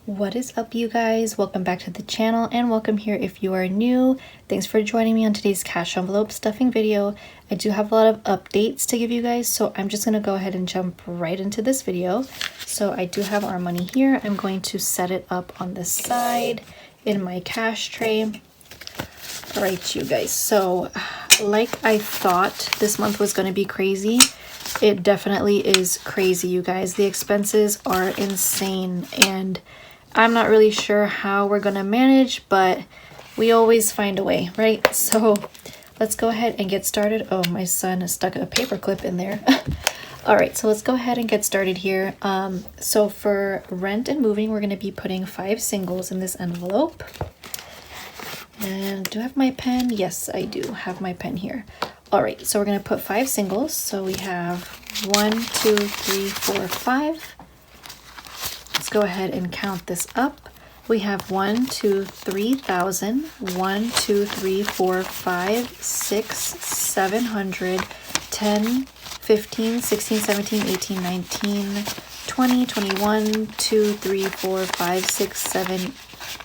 What is up, you guys? Welcome back to the channel and welcome here if you are new. Thanks for joining me on today's cash envelope stuffing video. I do have a lot of updates to give you guys, so I'm just gonna go ahead and jump right into this video. So I do have our money here. I'm going to set it up on the side in my cash tray. All right, you guys, so like I thought this month was going to be crazy. It definitely is crazy, you guys. The expenses are insane and I'm not really sure how we're going to manage, but we always find a way, right? So let's go ahead and get started. Oh, my son has stuck a paper clip in there. All right, so let's go ahead and get started here. So for rent and moving, we're going to be putting 5 singles in this envelope. And do I have my pen? Yes, I do have my pen here. All right, so we're going to put 5 singles. So we have 1, 2, 3, 4, 5. Let's go ahead and count this up. We have 1, 2, 3,000, 1, 2, 3, 4, 5, 6, 700, 10, 15, 16, 17, 18, 19, 20, 21, 2, 3, 4, 5, 6, 7,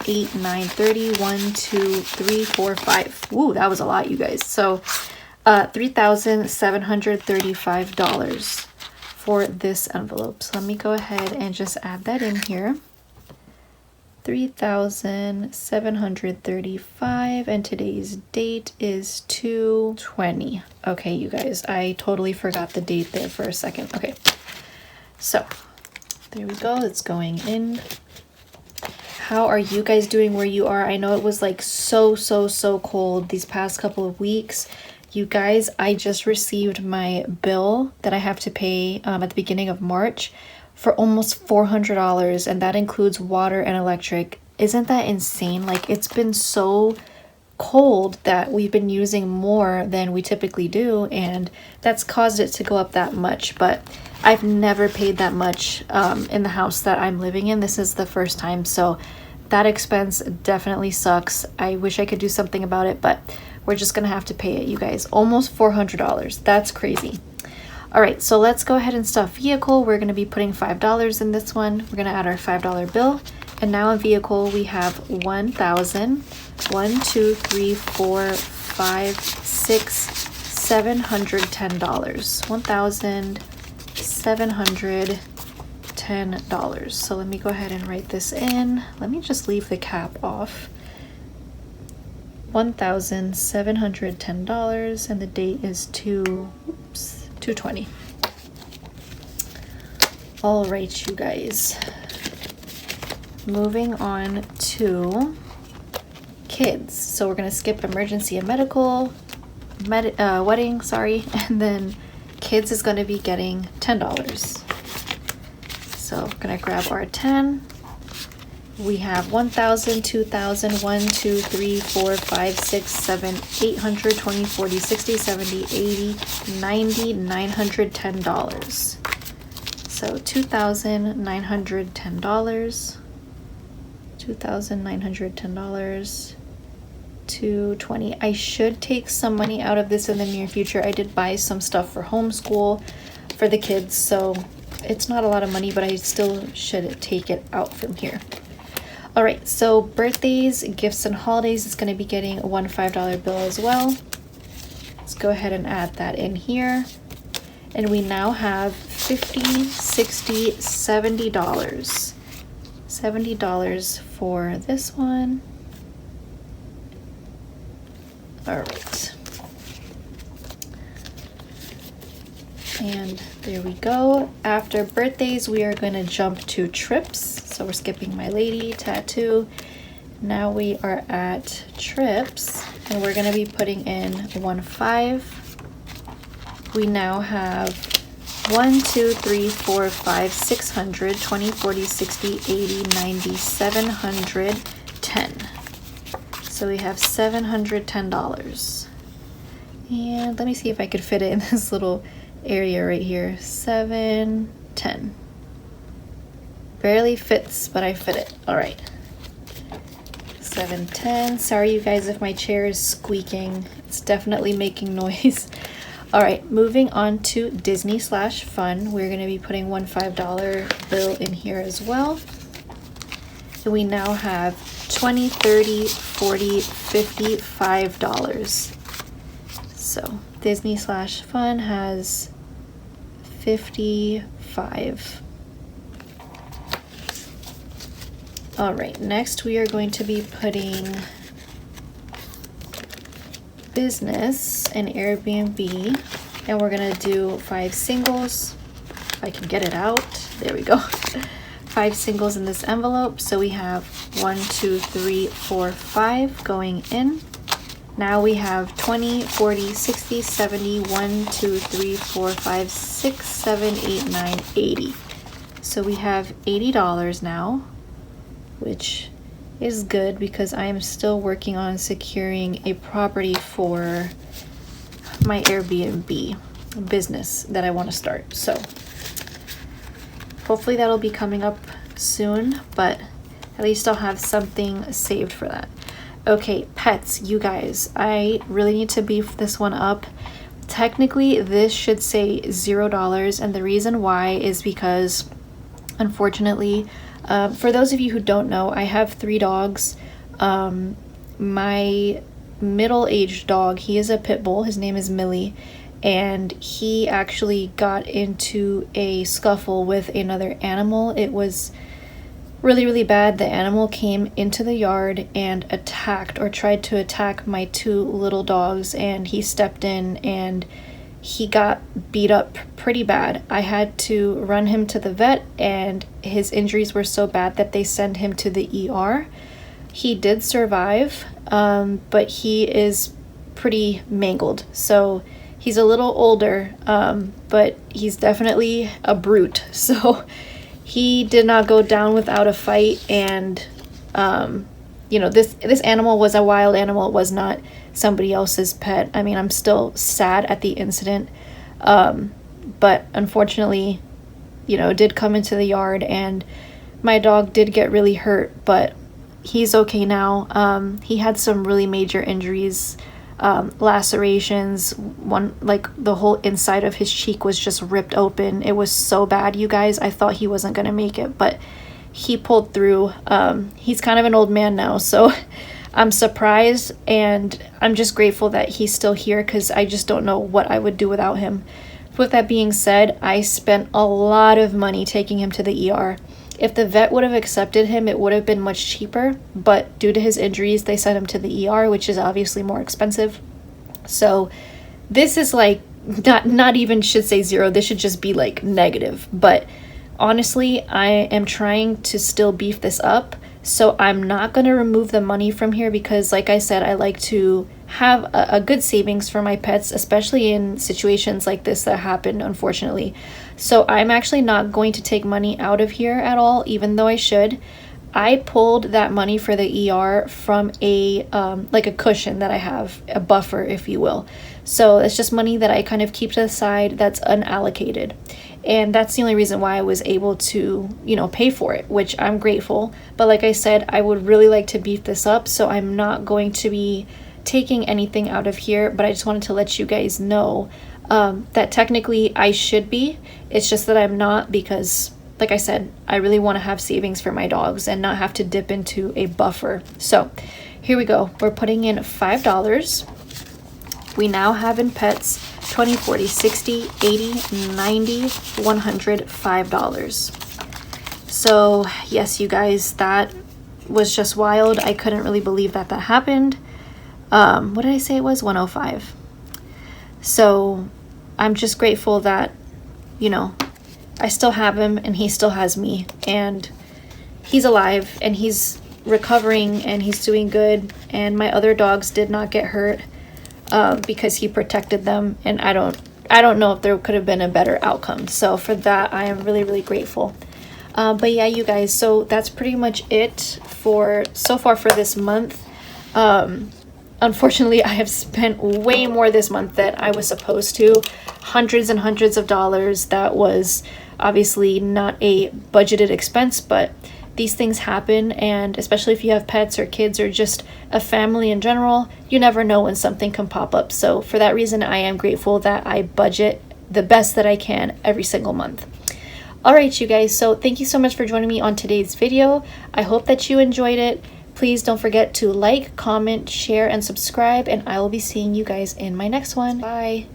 8, 9, 30, 1, 2, 3, 4, 5. Woo, that was a lot, you guys. So $3,735 for this envelope. So let me go ahead and just add that in here. 3,735, and today's date is 2/20. Okay, you guys, I totally forgot the date there for a second. Okay, so there we go. It's going in. How are you guys doing where you are? I know it was like so cold these past couple of weeks. You guys, I just received my bill that I have to pay at the beginning of March for almost $400, and that includes water and electric. Isn't that insane? Like, it's been so cold that we've been using more than we typically do, and that's caused it to go up that much. But I've never paid that much in the house that I'm living in. This is the first time, so that expense definitely sucks. I wish I could do something about it, but we're just gonna have to pay it, you guys. Almost $400. That's crazy. All right, so let's go ahead and stuff vehicle. We're gonna be putting $5 in this one. We're gonna add our $5 bill. And now in vehicle, we have 1,000, 1, 2, 3, 4, 5, 6, $710. $1,710. So let me go ahead and write this in. Let me just leave the cap off. $1,710, and the date is 2/20. All right, you guys. Moving on to kids. So we're gonna skip emergency and medical, wedding, sorry, and then kids is gonna be getting $10. So we're gonna grab our 10. We have 1,000, 2,000, 1, 2, 3, 4, 5, 6, 7, 800, 20, 40, 60, 70, 80, 90, $910. So $2,910. $2,910. 220. I should take some money out of this in the near future. I did buy some stuff for homeschool for the kids, so it's not a lot of money, but I still should take it out from here. All right, so birthdays, gifts, and holidays is going to be getting one $5 bill as well. Let's go ahead and add that in here. And we now have $50, $60, $70. $70 for this one. All right. And there we go. After birthdays, we are going to jump to trips. So we're skipping my lady tattoo. Now we are at trips, and we're going to be putting in 1.5. We now have 1, 2, 3, 4, 5, 600, 20, 40, 60, 80, 90, 710. So we have $710. And let me see if I could fit it in this little area right here. 710. Barely fits, but I fit it. All right. 710. Sorry, you guys, if my chair is squeaking. It's definitely making noise. All right, moving on to Disney/Fun. We're going to be putting one $5 bill in here as well. And we now have $20, $30, $40, $50, $5. So Disney/Fun has 55. All right, next we are going to be putting business and Airbnb, and we're gonna do 5 singles. If I can get it out, there we go. 5 singles in this envelope. So we have 1, 2, 3, 4, 5 going in. Now we have 20, 40, 60, 70, 1, 2, 3, 4, 5, 6, 7, 8, 9, 80. So we have $80 now, which is good because I am still working on securing a property for my Airbnb business that I want to start. So hopefully that'll be coming up soon, but at least I'll have something saved for that. Okay, pets, you guys, I really need to beef this one up. Technically, this should say $0, and the reason why is because, unfortunately, for those of you who don't know, I have 3 dogs. My middle-aged dog, he is a pit bull. His name is Millie, and he actually got into a scuffle with another animal. It was really, really bad. The animal came into the yard and attacked or tried to attack my 2 little dogs, and he stepped in and he got beat up pretty bad. I had to run him to the vet, and his injuries were so bad that they sent him to the ER. He did survive, but he is pretty mangled. So he's a little older, but he's definitely a brute. So he did not go down without a fight, and this animal was a wild animal. It was not somebody else's pet. I mean, I'm still sad at the incident, but unfortunately, it did come into the yard, and my dog did get really hurt, but he's okay now. He had some really major injuries, lacerations. One, like, the whole inside of his cheek was just ripped open. It was so bad, you guys. I thought he wasn't gonna make it, but he pulled through. He's kind of an old man now, so I'm surprised, and I'm just grateful that he's still here, because I just don't know what I would do without him. With that being said, I spent a lot of money taking him to the ER. If the vet would have accepted him, it would have been much cheaper, but due to his injuries, they sent him to the ER, which is obviously more expensive. So this is like, not even should say 0, this should just be like negative. But honestly, I am trying to still beef this up, so I'm not going to remove the money from here, because like I said, I like to have a good savings for my pets, especially in situations like this that happened, unfortunately. So I'm actually not going to take money out of here at all, even though I should. I pulled that money for the ER from a like a cushion that I have, a buffer, if you will. So it's just money that I kind of keep to the side that's unallocated. And that's the only reason why I was able to, pay for it, which I'm grateful. But like I said, I would really like to beef this up, so I'm not going to be taking anything out of here, but I just wanted to let you guys know that technically I should be. It's just that I'm not, because like I said, I really want to have savings for my dogs and not have to dip into a buffer. So here we go. We're putting in $5. We now have in pets 20, 40, 60, 80, 90, 100, $5. So yes, you guys, that was just wild. I couldn't really believe that happened. What did I say it was? 105. So I'm just grateful that, I still have him and he still has me, and he's alive and he's recovering and he's doing good. And my other dogs did not get hurt because he protected them, and I don't know if there could have been a better outcome. So for that, I am really, really grateful. But yeah, you guys, so that's pretty much it for so far for this month. Unfortunately, I have spent way more this month than I was supposed to. Hundreds and hundreds of dollars. That was obviously not a budgeted expense, but these things happen, and especially if you have pets or kids or just a family in general, you never know when something can pop up. So for that reason, I am grateful that I budget the best that I can every single month. All right, you guys, so thank you so much for joining me on today's video. I hope that you enjoyed it. Please don't forget to like, comment, share, and subscribe, and I will be seeing you guys in my next one. Bye.